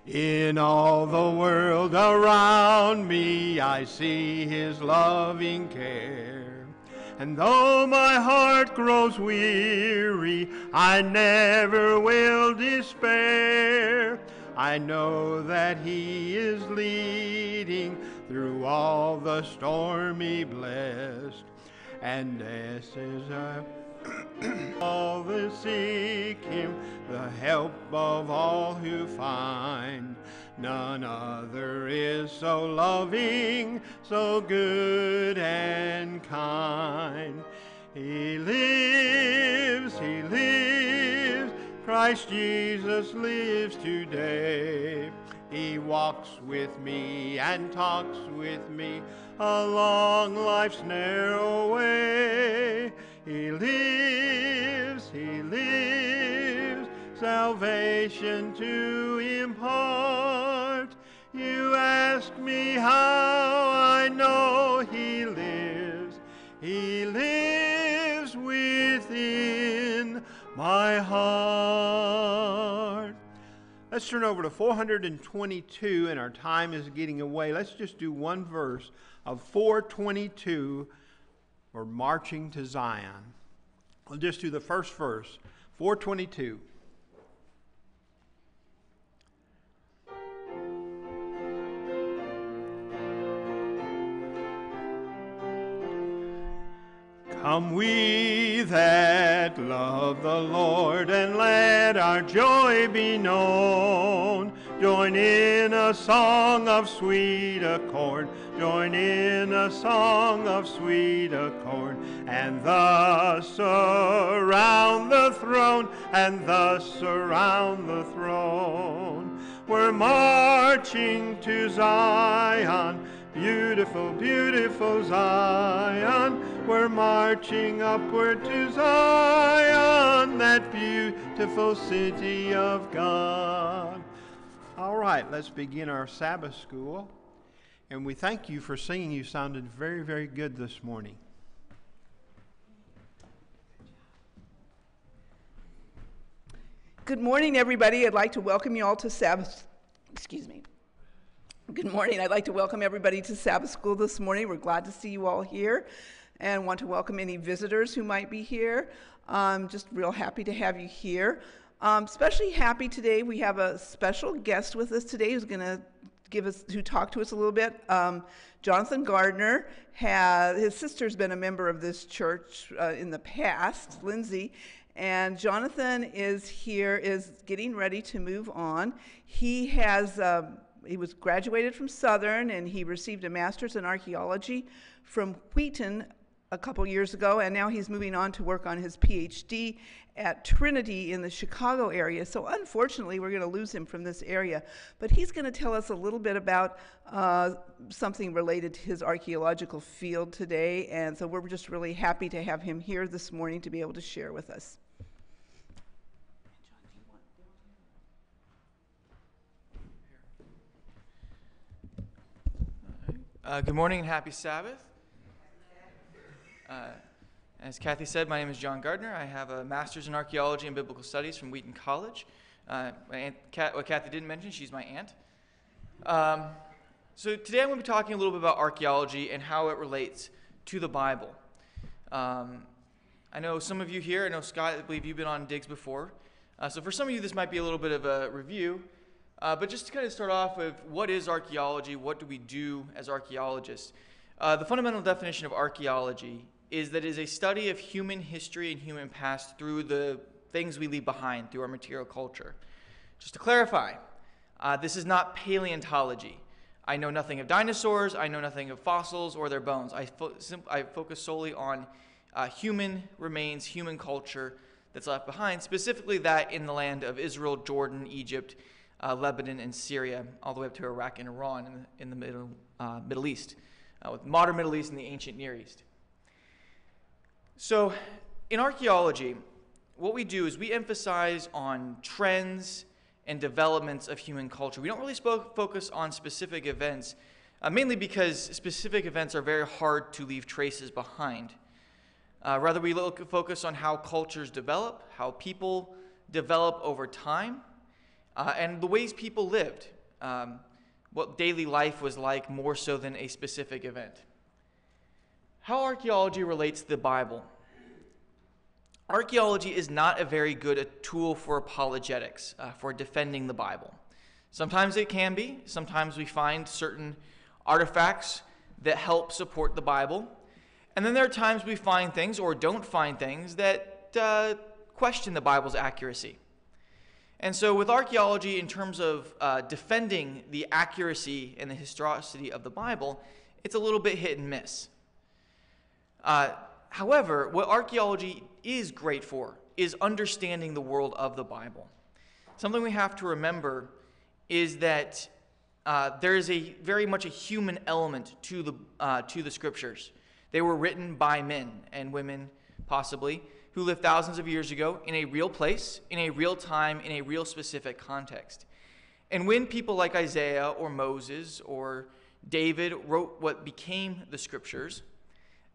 In all the world around me I see his loving care. And though my heart grows weary, I never will despair. I know that he is leading through all the stormy blessed. And this is all that seek him, the help of all who find. None other is so loving, so good and kind. He lives, Christ Jesus lives today. He walks with me and talks with me along life's narrow way. He lives, salvation to impart. You ask me how I know he lives within my heart. Let's turn over to 422, and our time is getting away. Let's just do one verse of 422, or Marching to Zion. We'll just do the first verse, 422. Come we that love the Lord, and let our joy be known. Join in a song of sweet accord. Join in a song of sweet accord. And thus surround the throne. And thus surround the throne. We're marching to Zion. Beautiful, beautiful Zion. We're marching upward to Zion, that beautiful city of God. All right, let's begin our Sabbath school. And we thank you for singing. You sounded very, very good this morning. Good morning, everybody. I'd like to welcome you all to Sabbath. Good morning. I'd like to welcome everybody to Sabbath school this morning. We're glad to see you all here and want to welcome any visitors who might be here. Just real happy to have you here. Especially happy today. We have a special guest with us today who's going to talk to us a little bit. Jonathan Gardner his sister's been a member of this church in the past, Lindsay, and Jonathan is getting ready to move on. He was graduated from Southern, and he received a master's in archaeology from Wheaton a couple years ago, and now he's moving on to work on his PhD at Trinity in the Chicago area. So unfortunately, we're going to lose him from this area. But he's going to tell us a little bit about something related to his archaeological field today, and so we're just really happy to have him here this morning to be able to share with us. Good morning and happy Sabbath. As Kathy said, my name is John Gardner. I have a master's in archaeology and biblical studies from Wheaton College. What Kathy didn't mention, she's my aunt. So today I'm going to be talking a little bit about archaeology and how it relates to the Bible. I know some of you here, I know Scott, I believe you've been on digs before. So for some of you, this might be a little bit of a review. But just to kind of start off with, what is archaeology? What do we do as archaeologists? The fundamental definition of archaeology is that it is a study of human history and human past through the things we leave behind, through our material culture. Just to clarify, this is not paleontology. I know nothing of dinosaurs. I know nothing of fossils or their bones. I focus solely on human remains, human culture that's left behind, specifically that in the land of Israel, Jordan, Egypt, Lebanon, and Syria, all the way up to Iraq and Iran in the Middle East, with modern Middle East and the ancient Near East. So in archaeology, what we do is we emphasize on trends and developments of human culture. We don't really focus on specific events, mainly because specific events are very hard to leave traces behind. Rather, we focus on how cultures develop, how people develop over time, and the ways people lived, what daily life was like more so than a specific event. How archaeology relates to the Bible. Archaeology is not a very good tool for apologetics, for defending the Bible. Sometimes it can be. Sometimes we find certain artifacts that help support the Bible. And then there are times we find things or don't find things that question the Bible's accuracy. And so with archaeology, in terms of defending the accuracy and the historicity of the Bible, it's a little bit hit and miss. However, what archaeology is great for is understanding the world of the Bible. Something we have to remember is that there is very much a human element to the scriptures. They were written by men and women, possibly, who lived thousands of years ago in a real place, in a real time, in a real specific context. And when people like Isaiah or Moses or David wrote what became the scriptures,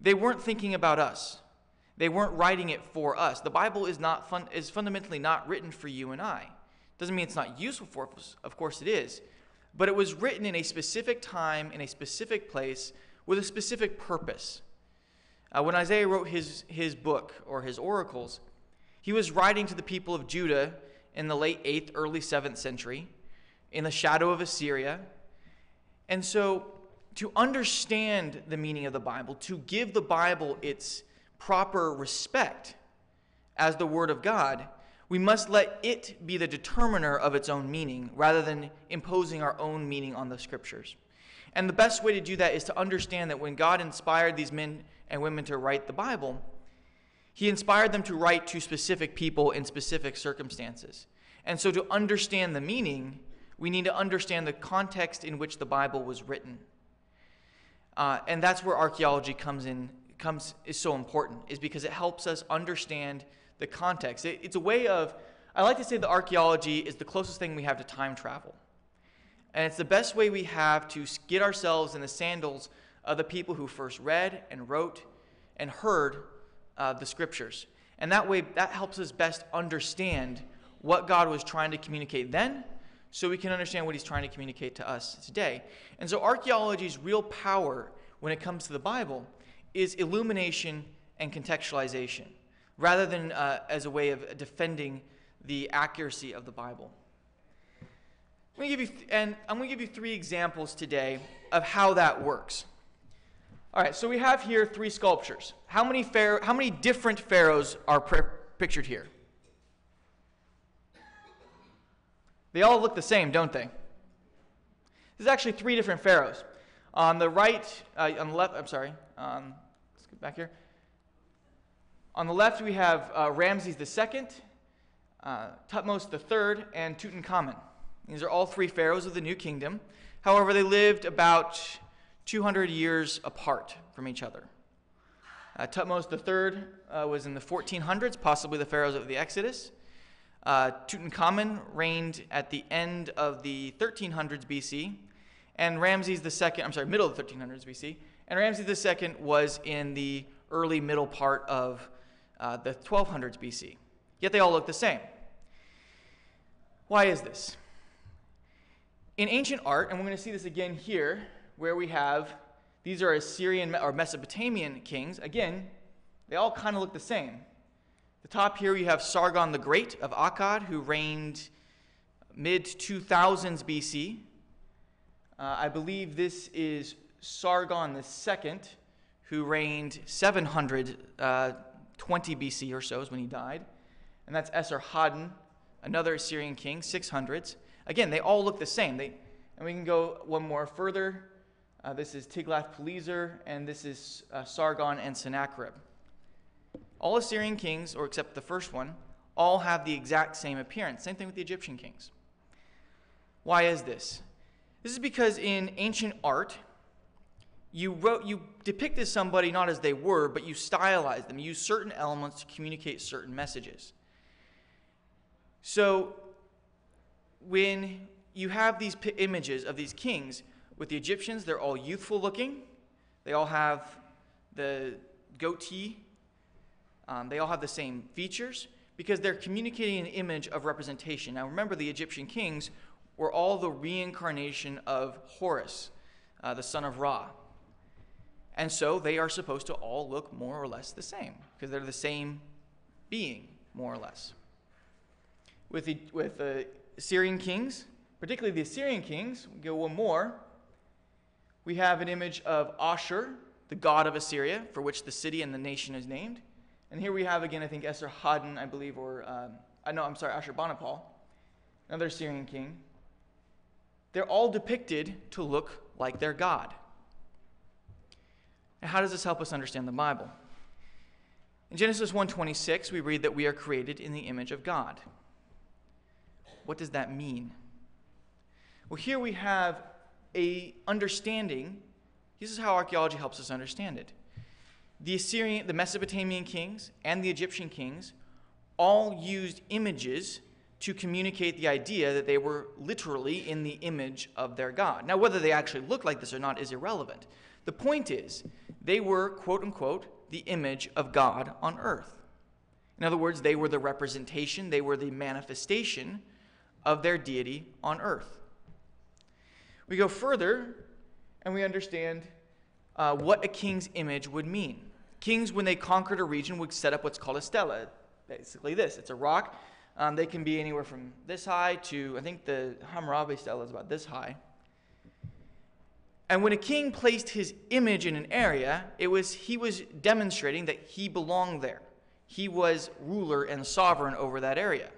they weren't thinking about us. They weren't writing it for us. The Bible is fundamentally not written for you and I. Doesn't mean it's not useful for us. Of course it is. But it was written in a specific time, in a specific place, with a specific purpose. When Isaiah wrote his book, or his oracles, he was writing to the people of Judah in the late 8th, early 7th century, in the shadow of Assyria. And so, to understand the meaning of the Bible, to give the Bible its proper respect as the Word of God, we must let it be the determiner of its own meaning, rather than imposing our own meaning on the Scriptures. And the best way to do that is to understand that when God inspired these men and women to write the Bible, he inspired them to write to specific people in specific circumstances. And so to understand the meaning, we need to understand the context in which the Bible was written. And that's where archaeology is so important, is because it helps us understand the context. It's a way of, I like to say that archaeology is the closest thing we have to time travel. And it's the best way we have to get ourselves in the sandals of the people who first read and wrote and heard the scriptures. And that way, that helps us best understand what God was trying to communicate then, so we can understand what he's trying to communicate to us today. And so archaeology's real power when it comes to the Bible is illumination and contextualization, rather than as a way of defending the accuracy of the Bible. I'm going to give you 3 examples today of how that works. All right, so we have here 3 sculptures. How many different pharaohs are pictured here? They all look the same, don't they? There's actually 3 different pharaohs. On the right, on the left, let's get back here. On the left, we have Ramses II, Thutmose III, and Tutankhamun. These are all 3 pharaohs of the New Kingdom. However, they lived about 200 years apart from each other. Thutmose III was in the 1400s, possibly the pharaohs of the Exodus. Tutankhamun reigned at the end of the 1300s BC, and Ramses II, middle of the 1300s BC, and Ramses II was in the early middle part of the 1200s BC. Yet they all look the same. Why is this? In ancient art, and we're going to see this again here, where we have, these are Assyrian or Mesopotamian kings. Again, they all kind of look the same. The top here you have Sargon the Great of Akkad, who reigned mid-2000s BC. I believe this is Sargon II, who reigned 720 BC or so is when he died. And that's Esarhaddon, another Assyrian king, 600s. Again, they all look the same. And we can go one more further. This is Tiglath-Pileser, and this is Sargon and Sennacherib. All Assyrian kings, or except the first one, all have the exact same appearance. Same thing with the Egyptian kings. Why is this? This is because in ancient art, you depicted somebody not as they were, but you stylized them. You used certain elements to communicate certain messages. So when you have these images of these kings, with the Egyptians, they're all youthful looking. They all have the goatee. They all have the same features because they're communicating an image of representation. Now remember, the Egyptian kings were all the reincarnation of Horus, the son of Ra. And so they are supposed to all look more or less the same, because they're the same being, more or less. With the Assyrian kings, particularly the Assyrian kings, we go one more. We have an image of Ashur, the god of Assyria, for which the city and the nation is named. And here we have again, I think, Esarhaddon, I believe, or Ashurbanipal, another Assyrian king. They're all depicted to look like their god. Now, how does this help us understand the Bible? In Genesis 1:26, we read that we are created in the image of God. What does that mean? Well, here we have a understanding. This is how archaeology helps us understand it. The Mesopotamian kings and the Egyptian kings all used images to communicate the idea that they were literally in the image of their God. Now, whether they actually look like this or not is irrelevant. The point is, they were, quote unquote, the image of God on earth. In other words, they were the representation, they were the manifestation of their deity on earth. We go further and we understand what a king's image would mean. Kings, when they conquered a region, would set up what's called a stela. Basically this, it's a rock. They can be anywhere from this high to, I think the Hammurabi stela is about this high. And when a king placed his image in an area, he was demonstrating that he belonged there. He was ruler and sovereign over that area.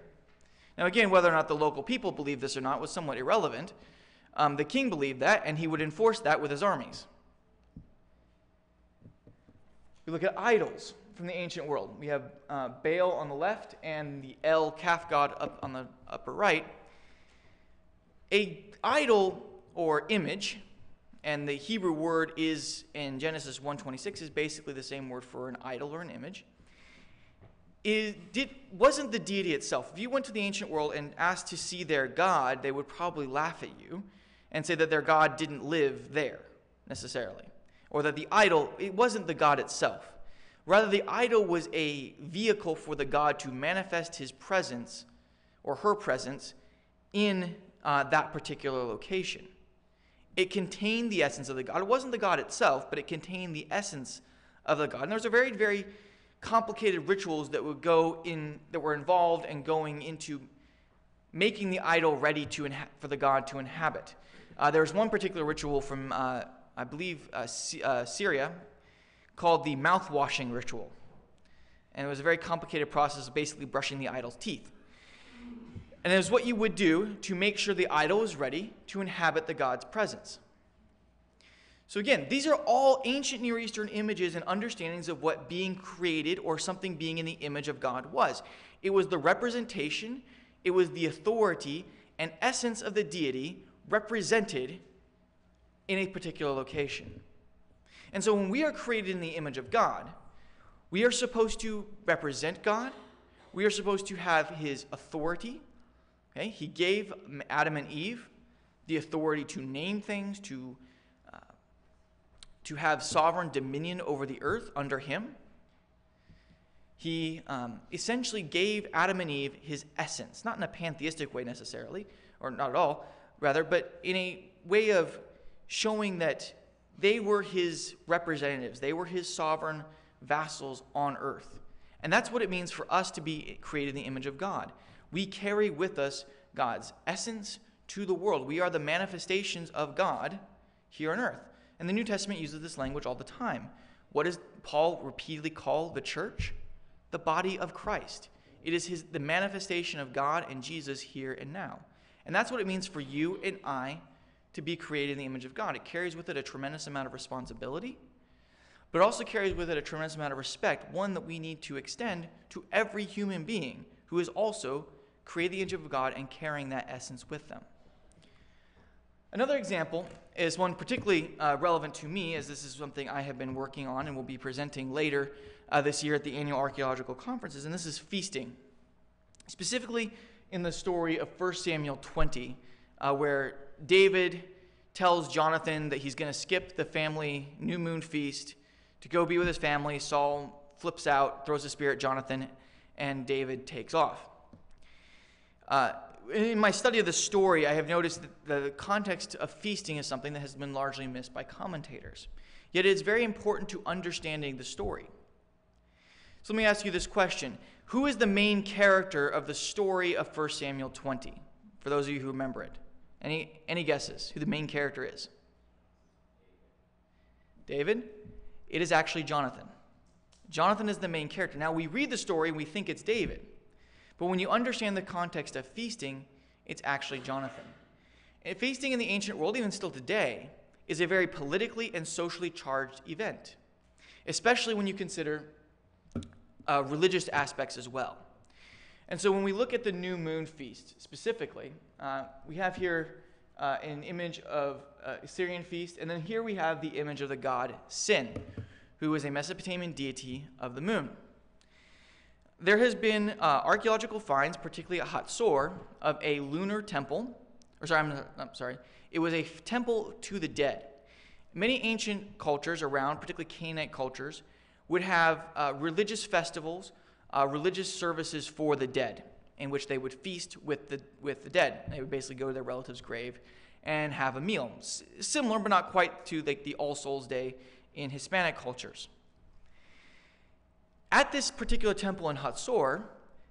Now again, whether or not the local people believed this or not was somewhat irrelevant. The king believed that, and he would enforce that with his armies. We look at idols from the ancient world. We have Baal on the left and the El, calf god, up on the upper right. An idol or image, and the Hebrew word is in Genesis 1:26 is basically the same word for an idol or an image. Wasn't the deity itself. If you went to the ancient world and asked to see their god, they would probably laugh at you and say that their god didn't live there necessarily, or that the idol, it wasn't the god itself. Rather, the idol was a vehicle for the god to manifest his presence or her presence in that particular location. It contained the essence of the god. It wasn't the god itself, but it contained the essence of the god. And there's a very, very complicated rituals that were involved in going into making the idol ready for the god to inhabit. There's one particular ritual from, I believe, Syria, called the mouth-washing ritual. And it was a very complicated process of basically brushing the idol's teeth. And it was what you would do to make sure the idol was ready to inhabit the god's presence. So again, these are all ancient Near Eastern images and understandings of what being created or something being in the image of God was. It was the representation, it was the authority and essence of the deity represented in a particular location. And so when we are created in the image of God, we are supposed to represent God. We are supposed to have his authority. Okay? He gave Adam and Eve the authority to name things, to have sovereign dominion over the earth under him. He essentially gave Adam and Eve his essence, not in a pantheistic way necessarily, or not at all, rather, but in a way of showing that they were his representatives. They were his sovereign vassals on earth. And that's what it means for us to be created in the image of God. We carry with us God's essence to the world. We are the manifestations of God here on earth. And the New Testament uses this language all the time. What does Paul repeatedly call the church? The body of Christ. It is the manifestation of God and Jesus here and now. And that's what it means for you and I to be created in the image of God. It carries with it a tremendous amount of responsibility, but it also carries with it a tremendous amount of respect, one that we need to extend to every human being who is also created in the image of God and carrying that essence with them. Another example is one particularly relevant to me, as this is something I have been working on and will be presenting later this year at the annual archaeological conferences, and this is feasting. Specifically in the story of 1 Samuel 20, where David tells Jonathan that he's going to skip the family new moon feast to go be with his family. Saul flips out, throws a spear at Jonathan, and David takes off. In my study of the story, I have noticed that the context of feasting is something that has been largely missed by commentators. Yet it is very important to understanding the story. So let me ask you this question. Who is the main character of the story of 1 Samuel 20? For those of you who remember it. Any guesses who the main character is? David? It is actually Jonathan. Jonathan is the main character. Now, we read the story and we think it's David. But when you understand the context of feasting, it's actually Jonathan. And feasting in the ancient world, even still today, is a very politically and socially charged event, especially when you consider religious aspects as well. And so when we look at the new moon feast specifically, we have here an image of a Syrian feast, and then here we have the image of the god Sin, who is a Mesopotamian deity of the moon. There has been archaeological finds, particularly at Hatzor, of a lunar temple. It was a temple to the dead. Many ancient cultures around, particularly Canaanite cultures, would have religious festivals, religious services for the dead, in which they would feast with the dead. They would basically go to their relative's grave and have a meal. Similar, but not quite to the All Souls Day in Hispanic cultures. At this particular temple in Hatzor,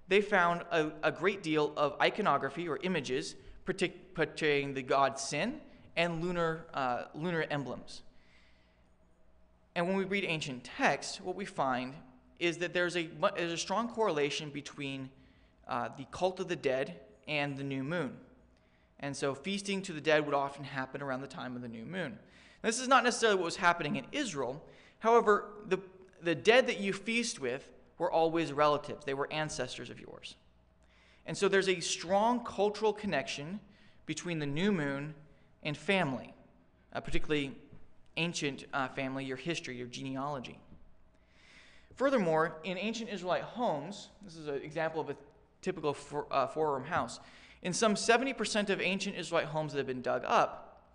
they found a great deal of iconography or images portraying the god Sin and lunar emblems. And when we read ancient texts, what we find is that there's a strong correlation between the cult of the dead and the new moon. And so feasting to the dead would often happen around the time of the new moon. Now, this is not necessarily what was happening in Israel. However, the dead that you feast with were always relatives. They were ancestors of yours. And so there's a strong cultural connection between the new moon and family, particularly ancient family, your history, your genealogy. Furthermore, in ancient Israelite homes, this is an example of a typical four-room house. In some 70% of ancient Israelite homes that have been dug up,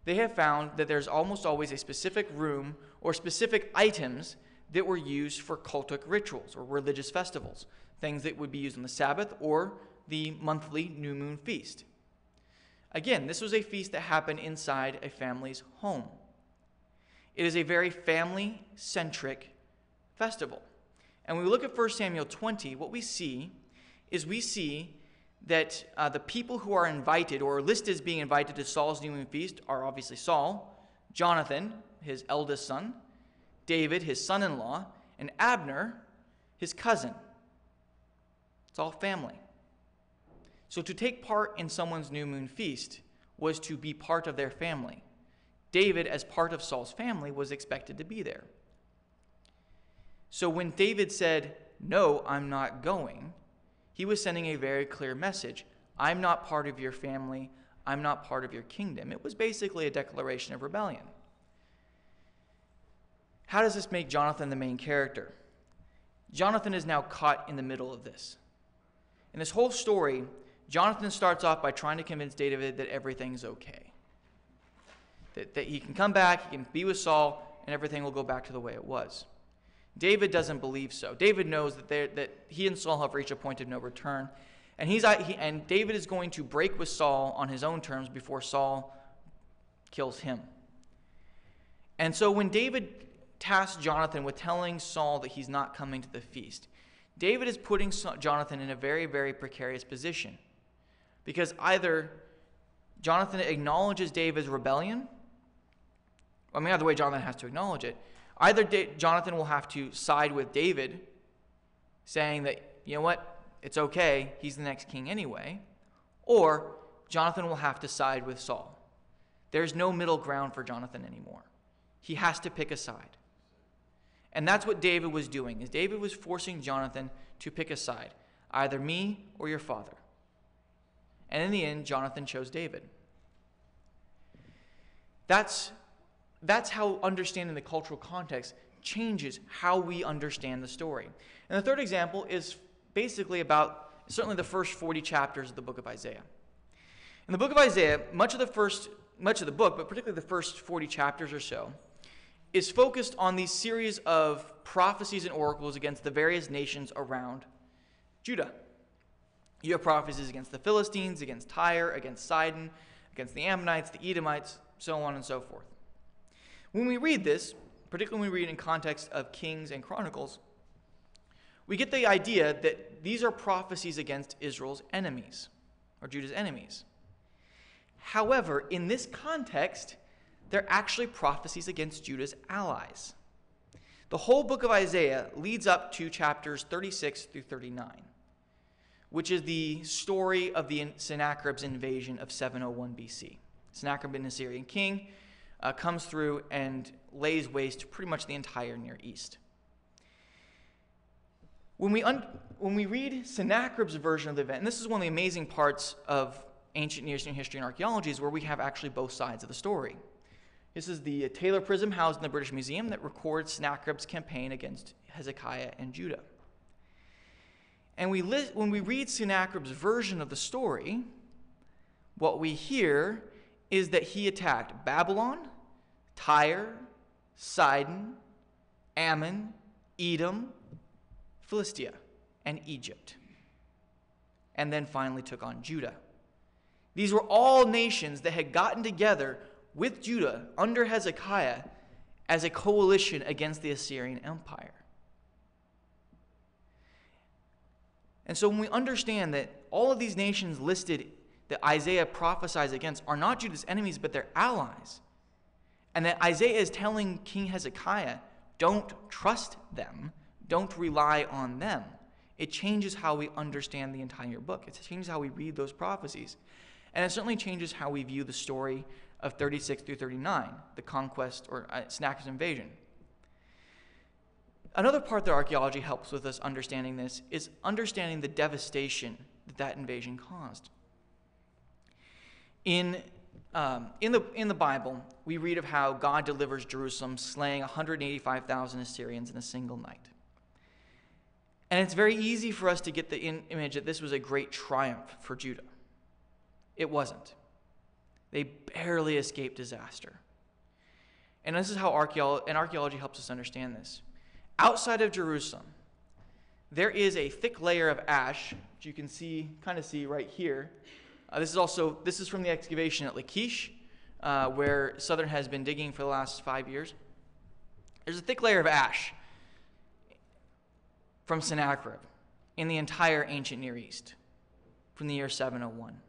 they have found that there's almost always a specific room or specific items that were used for cultic rituals or religious festivals, things that would be used on the Sabbath or the monthly new moon feast. Again, this was a feast that happened inside a family's home. It is a very family-centric festival. And when we look at 1 Samuel 20, what we see that the people who are invited or listed as being invited to Saul's new moon feast are obviously Saul, Jonathan, his eldest son, David, his son-in-law, and Abner, his cousin. It's all family. So to take part in someone's new moon feast was to be part of their family. David, as part of Saul's family, was expected to be there. So when David said, "No, I'm not going," he was sending a very clear message. I'm not part of your family. I'm not part of your kingdom. It was basically a declaration of rebellion. How does this make Jonathan the main character? Jonathan is now caught in the middle of this. In this whole story, Jonathan starts off by trying to convince David that everything's okay. That he can come back, he can be with Saul, and everything will go back to the way it was. David doesn't believe so. David knows that he and Saul have reached a point of no return. And David is going to break with Saul on his own terms before Saul kills him. And so when David tasks Jonathan with telling Saul that he's not coming to the feast, David is putting Jonathan in a very, very precarious position. Because either Jonathan acknowledges David's rebellion, either way Jonathan has to acknowledge it. Either Jonathan will have to side with David, saying that, you know what, it's okay, he's the next king anyway, or Jonathan will have to side with Saul. There's no middle ground for Jonathan anymore. He has to pick a side. And that's what David was doing, is David was forcing Jonathan to pick a side, either me or your father. And in the end, Jonathan chose David. That's how understanding the cultural context changes how we understand the story. And the third example is basically about certainly the first 40 chapters of the book of Isaiah. In the book of Isaiah, much of the book, but particularly the first 40 chapters or so, is focused on these series of prophecies and oracles against the various nations around Judah. You have prophecies against the Philistines, against Tyre, against Sidon, against the Ammonites, the Edomites, so on and so forth. When we read this, particularly when we read in context of Kings and Chronicles, we get the idea that these are prophecies against Israel's enemies, or Judah's enemies. However, in this context, they're actually prophecies against Judah's allies. The whole book of Isaiah leads up to chapters 36 through 39, which is the story of the Sennacherib's invasion of 701 BC. Sennacherib, an Assyrian king, comes through and lays waste to pretty much the entire Near East. When we read Sennacherib's version of the event, and this is one of the amazing parts of ancient Near Eastern history and archaeology, is where we have actually both sides of the story. This is the Taylor Prism housed in the British Museum that records Sennacherib's campaign against Hezekiah and Judah. And when we read Sennacherib's version of the story, what we hear is that he attacked Babylon, Tyre, Sidon, Ammon, Edom, Philistia, and Egypt, and then finally took on Judah. These were all nations that had gotten together with Judah under Hezekiah as a coalition against the Assyrian Empire. And so when we understand that all of these nations listed that Isaiah prophesies against are not Judah's enemies, but their allies, and that Isaiah is telling King Hezekiah, don't trust them, don't rely on them, it changes how we understand the entire book. It changes how we read those prophecies. And it certainly changes how we view the story of 36 through 39, the conquest or Sennacherib's invasion. Another part that archaeology helps with us understanding this is understanding the devastation that invasion caused. In the Bible, we read of how God delivers Jerusalem, slaying 185,000 Assyrians in a single night. And it's very easy for us to get the image that this was a great triumph for Judah. It wasn't. They barely escaped disaster. And this is how archaeology helps us understand this. Outside of Jerusalem, there is a thick layer of ash, which you can kind of see right here. This is from the excavation at Lachish, where Southern has been digging for the last 5 years. There's a thick layer of ash from Sennacherib in the entire ancient Near East from the year 701.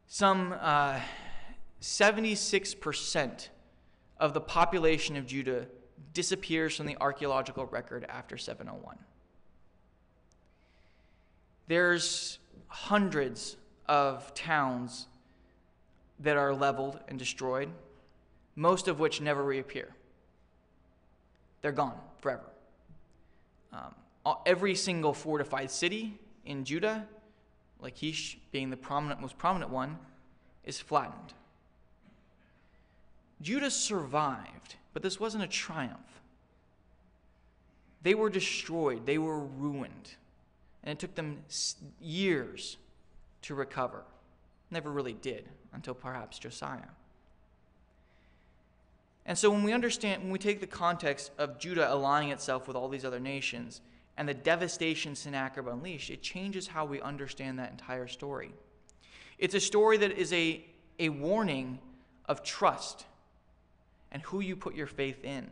Some 76% of the population of Judah disappears from the archaeological record after 701. There's hundreds of towns that are leveled and destroyed, most of which never reappear. They're gone forever. Every single fortified city in Judah, Lachish being the most prominent one, is flattened. Judah survived, but this wasn't a triumph. They were destroyed. They were ruined. And it took them years to recover. Never really did, until perhaps Josiah. And so when we take the context of Judah aligning itself with all these other nations and the devastation Sennacherib unleashed, it changes how we understand that entire story. It's a story that is a warning of trust and who you put your faith in.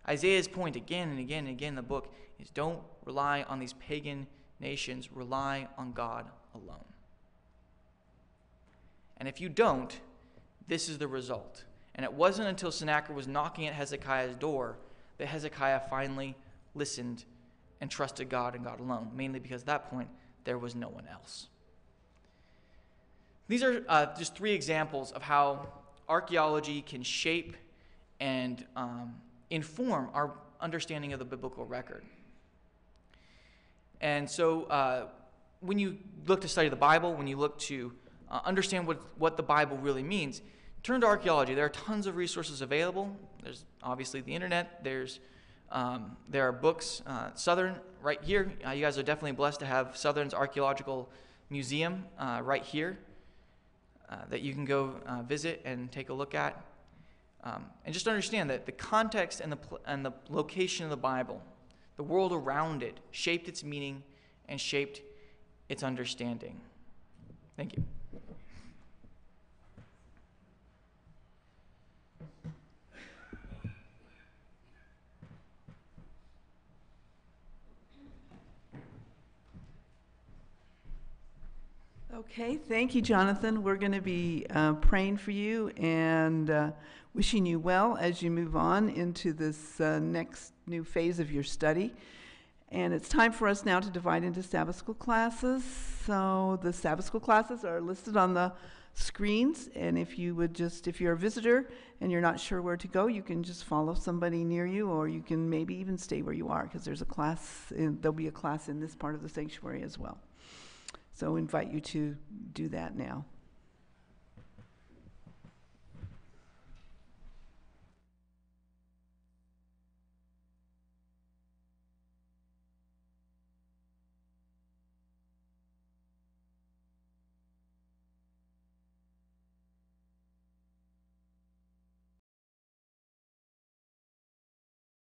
Isaiah's point again and again and again in the book is don't rely on these pagan nations, rely on God alone. And if you don't, this is the result. And it wasn't until Sennacherib was knocking at Hezekiah's door that Hezekiah finally listened and trusted God and God alone, mainly because at that point there was no one else. These are just three examples of how archaeology can shape and inform our understanding of the biblical record. And so when you look to study the Bible, when you look to understand what the Bible really means, turn to archaeology. There are tons of resources available. There's obviously the internet. There are books. Southern, right here. You guys are definitely blessed to have Southern's Archaeological Museum right here that you can go visit and take a look at. And just understand that the context and the location of the Bible, The world around it shaped its meaning and shaped its understanding. Thank you. Okay, thank you, Jonathan. We're going to be praying for you and wishing you well as you move on into this next new phase of your study. And it's time for us now to divide into Sabbath school classes. So the Sabbath school classes are listed on the screens, and if you're a visitor and you're not sure where to go, you can just follow somebody near you, or you can maybe even stay where you are, because there'll be a class in this part of the sanctuary as well. So I invite you to do that now.